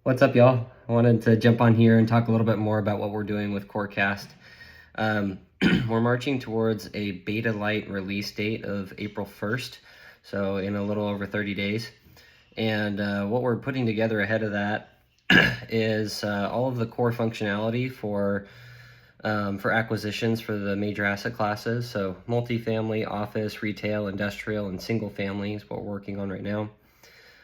What's up, y'all? I wanted to jump on here and talk a little bit more about what we're doing with CoreCast. Um, we're marching towards a beta light release date of April 1st, so in a little over 30 days. And what we're putting together ahead of that is all of the core functionality for acquisitions for the major asset classes. So multifamily, office, retail, industrial, and single family is what we're working on right now.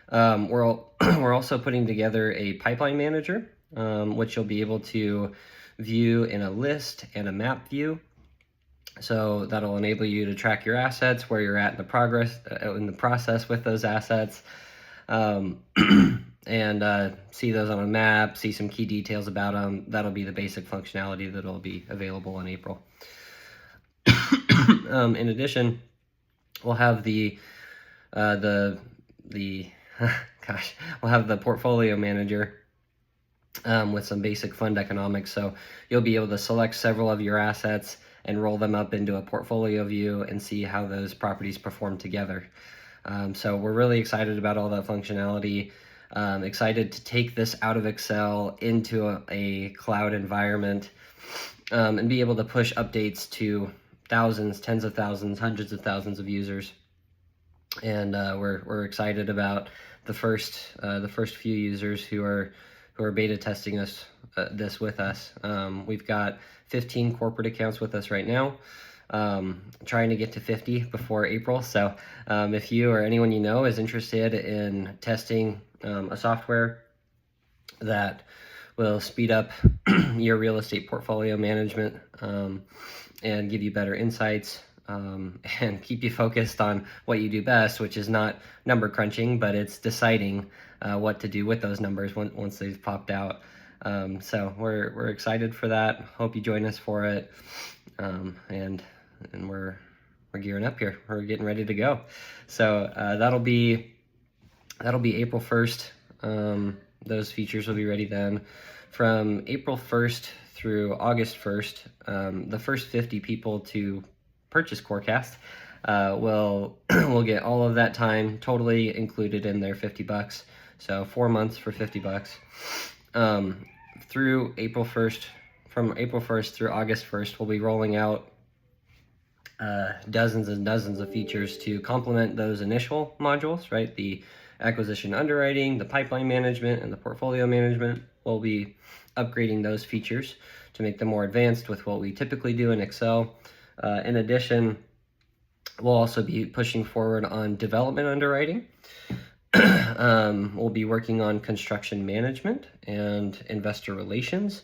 We're also putting together a pipeline manager, which you'll be able to view in a list and a map view. So that'll enable you to track your assets, where you're at in the process with those assets, and see those on a map, see some key details about them. That'll be the basic functionality that'll be available in April. In addition, we'll have the we'll have the portfolio manager with some basic fund economics. So you'll be able to select several of your assets and roll them up into a portfolio view and see how those properties perform together. So we're really excited about all that functionality. Excited to take this out of Excel into a cloud environment and be able to push updates to thousands, tens of thousands, hundreds of thousands of users. And we're excited about the first few users who are beta testing this with us. We've got 15 corporate accounts with us right now, trying to get to 50 before April. So if you or anyone you know is interested in testing a software that will speed up your real estate portfolio management and give you better insights, and keep you focused on what you do best, which is not number crunching, but it's deciding what to do with those numbers once they've popped out. So we're excited for that. Hope you join us for it, and we're gearing up here. We're getting ready to go. So that'll be April 1st. Those features will be ready then. From April 1st through August 1st, the first 50 people to purchase CoreCast will get all of that time totally included in their $50. So 4 months for $50. Through April 1st, from April 1st through August 1st, we'll be rolling out dozens and dozens of features to complement those initial modules, right? The acquisition underwriting, the pipeline management, and the portfolio management. We'll be upgrading those features to make them more advanced with what we typically do in Excel. In addition, we'll also be pushing forward on development underwriting. We'll be working on construction management and investor relations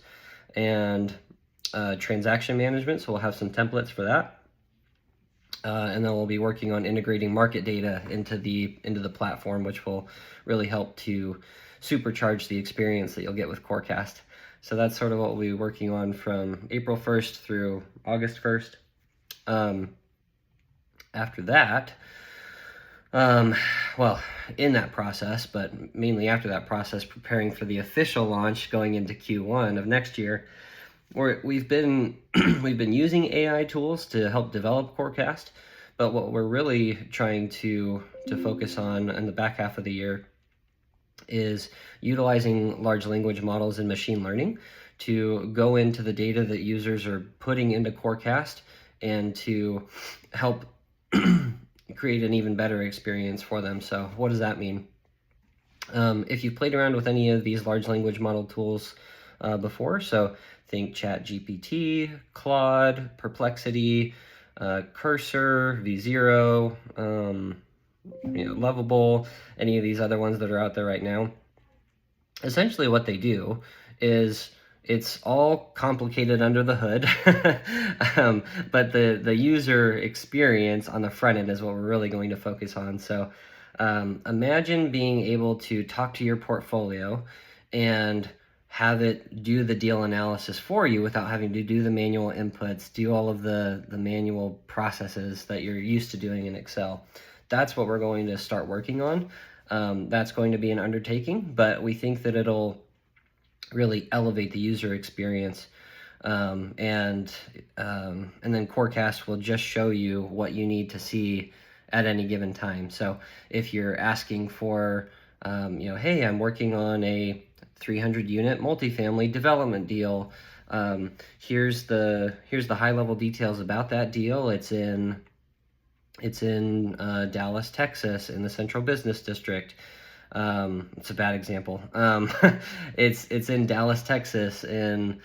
and transaction management. So we'll have some templates for that. And then we'll be working on integrating market data into the platform, which will really help to supercharge the experience that you'll get with CoreCast. So that's sort of what we'll be working on from April 1st through August 1st. After that, well, in that process, but mainly after that process, preparing for the official launch going into Q1 of next year, we've been using AI tools to help develop CoreCast, but what we're really trying to focus on in the back half of the year is utilizing large language models and machine learning to go into the data that users are putting into CoreCast and to help create an even better experience for them. So what does that mean? If you've played around with any of these large language model tools before, so think ChatGPT, Claude, Perplexity, Cursor, V0, Lovable, any of these other ones that are out there right now. Essentially what they do is it's all complicated under the hood, but the user experience on the front end is what we're really going to focus on. So imagine being able to talk to your portfolio and have it do the deal analysis for you without having to do the manual inputs, do all of the manual processes that you're used to doing in Excel. That's what we're going to start working on. That's going to be an undertaking, but we think that it'll really elevate the user experience. And then CoreCast will just show you what you need to see at any given time. So if you're asking for, hey, I'm working on a 300 unit multifamily development deal. Here's the high level details about that deal. It's in Dallas, Texas, in the Central Business District. It's a bad example. It's in Dallas, Texas, in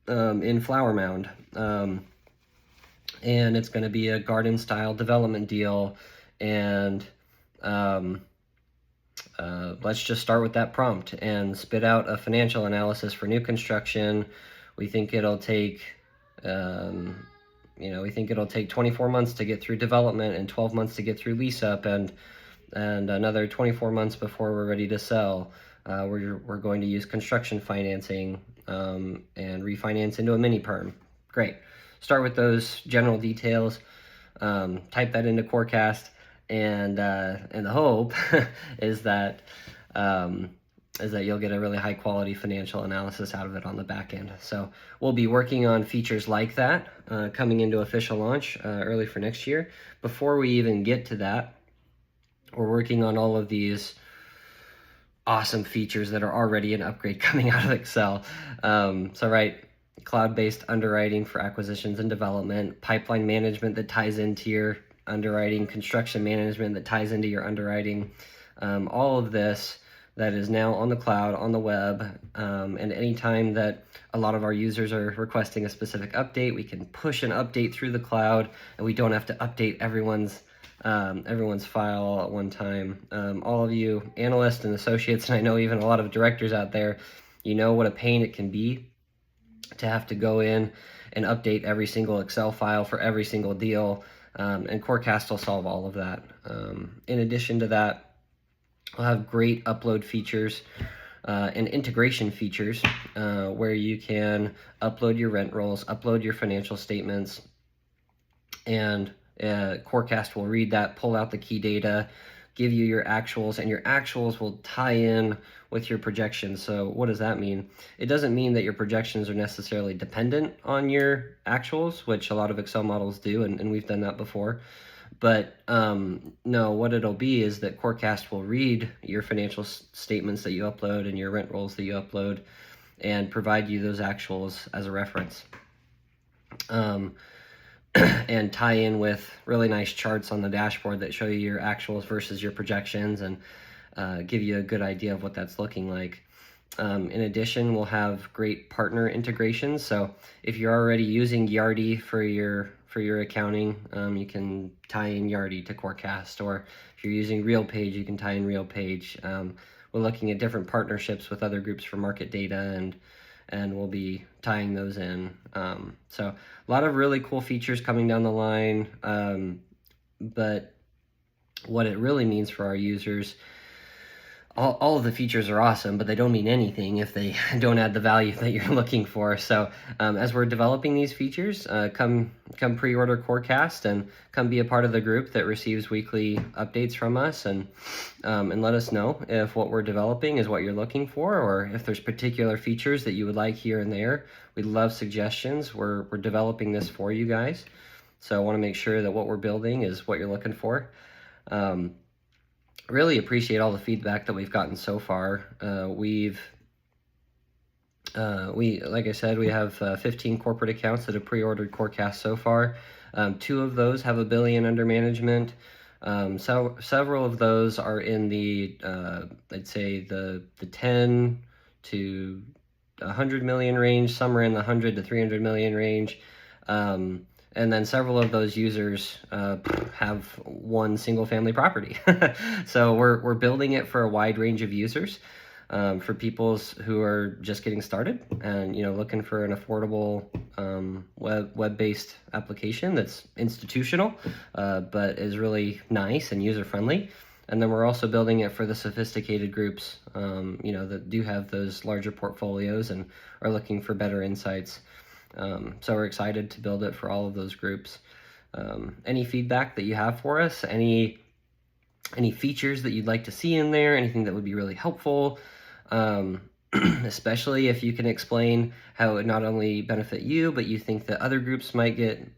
Flower Mound, and it's going to be a garden style development deal. And let's just start with that prompt and spit out a financial analysis for new construction. We think it'll take, we think it'll take 24 months to get through development and 12 months to get through lease up, and another 24 months before we're ready to sell. We're going to use construction financing and refinance into a mini perm. Great. Start with those general details. Type that into CoreCast, and the hope is that you'll get a really high quality financial analysis out of it on the back end. So we'll be working on features like that coming into official launch early for next year. Before we even get to that, we're working on all of these awesome features that are already an upgrade coming out of Excel. Cloud-based underwriting for acquisitions and development, pipeline management that ties into your underwriting, construction management that ties into your underwriting, all of this that is now on the cloud, on the web, and anytime that a lot of our users are requesting a specific update, we can push an update through the cloud, and we don't have to update everyone's file all at one time. All of you analysts and associates, and I know even a lot of directors out there, you know what a pain it can be to have to go in and update every single Excel file for every single deal, and CoreCast will solve all of that. In addition to that, we'll have great upload features and integration features where you can upload your rent rolls, upload your financial statements, and CoreCast will read that, pull out the key data, give you your actuals, and your actuals will tie in with your projections. So what does that mean? It doesn't mean that your projections are necessarily dependent on your actuals, which a lot of Excel models do, and we've done that before. But no, what it'll be is that CoreCast will read your financial statements that you upload and your rent rolls that you upload and provide you those actuals as a reference. And tie in with really nice charts on the dashboard that show you your actuals versus your projections and give you a good idea of what that's looking like. In addition, we'll have great partner integrations. So if you're already using Yardi for your accounting, you can tie in Yardi to CoreCast, or if you're using RealPage, you can tie in RealPage. We're looking at different partnerships with other groups for market data, and we'll be tying those in. So a lot of really cool features coming down the line, but what it really means for our users, all of the features are awesome, but they don't mean anything if they don't add the value that you're looking for. So as we're developing these features, come pre-order CoreCast and come be a part of the group that receives weekly updates from us, and let us know if what we're developing is what you're looking for, or if there's particular features that you would like here and there. We love suggestions. We're developing this for you guys, so I want to make sure that what we're building is what you're looking for. Really appreciate all the feedback that we've gotten so far. Like I said, we have 15 corporate accounts that have pre-ordered CoreCast so far. 2 of those have $1 billion under management. So several of those are in the I'd say the 10 to 100 million range. Some are in the 100 to 300 million range. And then several of those users have one single family property. So we're building it for a wide range of users, for people who are just getting started and looking for an affordable web-based application that's institutional, but is really nice and user-friendly. And then we're also building it for the sophisticated groups, that do have those larger portfolios and are looking for better insights. So we're excited to build it for all of those groups. Any feedback that you have for us, any features that you'd like to see in there, anything that would be really helpful, especially if you can explain how it would not only benefit you, but you think that other groups might get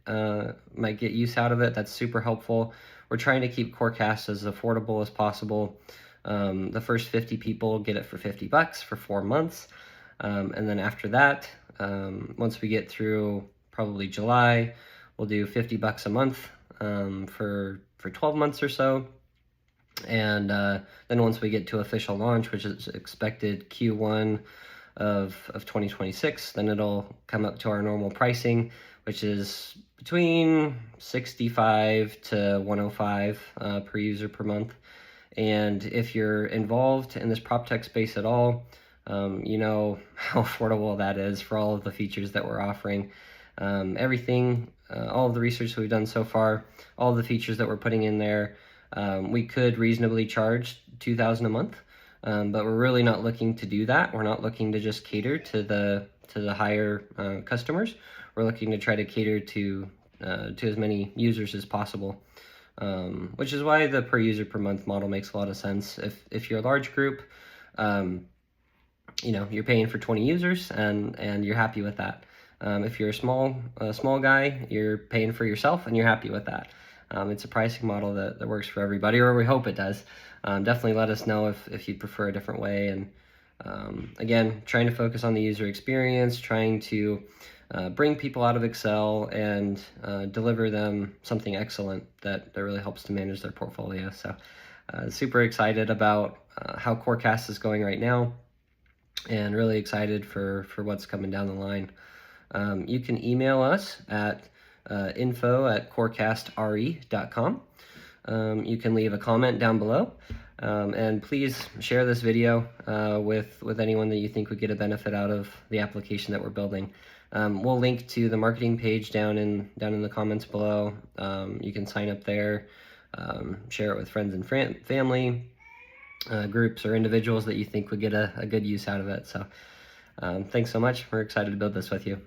use out of it, that's super helpful. We're trying to keep CoreCast as affordable as possible. The first 50 people get it for $50 for 4 months. And then after that, once we get through probably July, we'll do $50 a month for 12 months or so. And then once we get to official launch, which is expected Q1 of 2026, then it'll come up to our normal pricing, which is between 65 to 105 per user per month. And if you're involved in this prop tech space at all, you know how affordable that is for all of the features that we're offering. Everything, all of the research that we've done so far, all of the features that we're putting in there, we could reasonably charge $2,000 a month, but we're really not looking to do that. We're not looking to just cater to the higher customers. We're looking to try to cater to as many users as possible, which is why the per user per month model makes a lot of sense. If you're a large group, you know, you're paying for 20 users and you're happy with that. If you're a small guy, you're paying for yourself and you're happy with that. It's a pricing model that works for everybody, or we hope it does. Definitely let us know if you'd prefer a different way. And again, trying to focus on the user experience, trying to bring people out of Excel and deliver them something excellent that really helps to manage their portfolio. So super excited about how CoreCast is going right now, and really excited for what's coming down the line. You can email us at info@corecastre.com. You can leave a comment down below, and please share this video with anyone that you think would get a benefit out of the application that we're building. We'll link to the marketing page down in the comments below. You can sign up there, share it with friends and family, groups or individuals that you think would get a good use out of it. So thanks so much. We're excited to build this with you.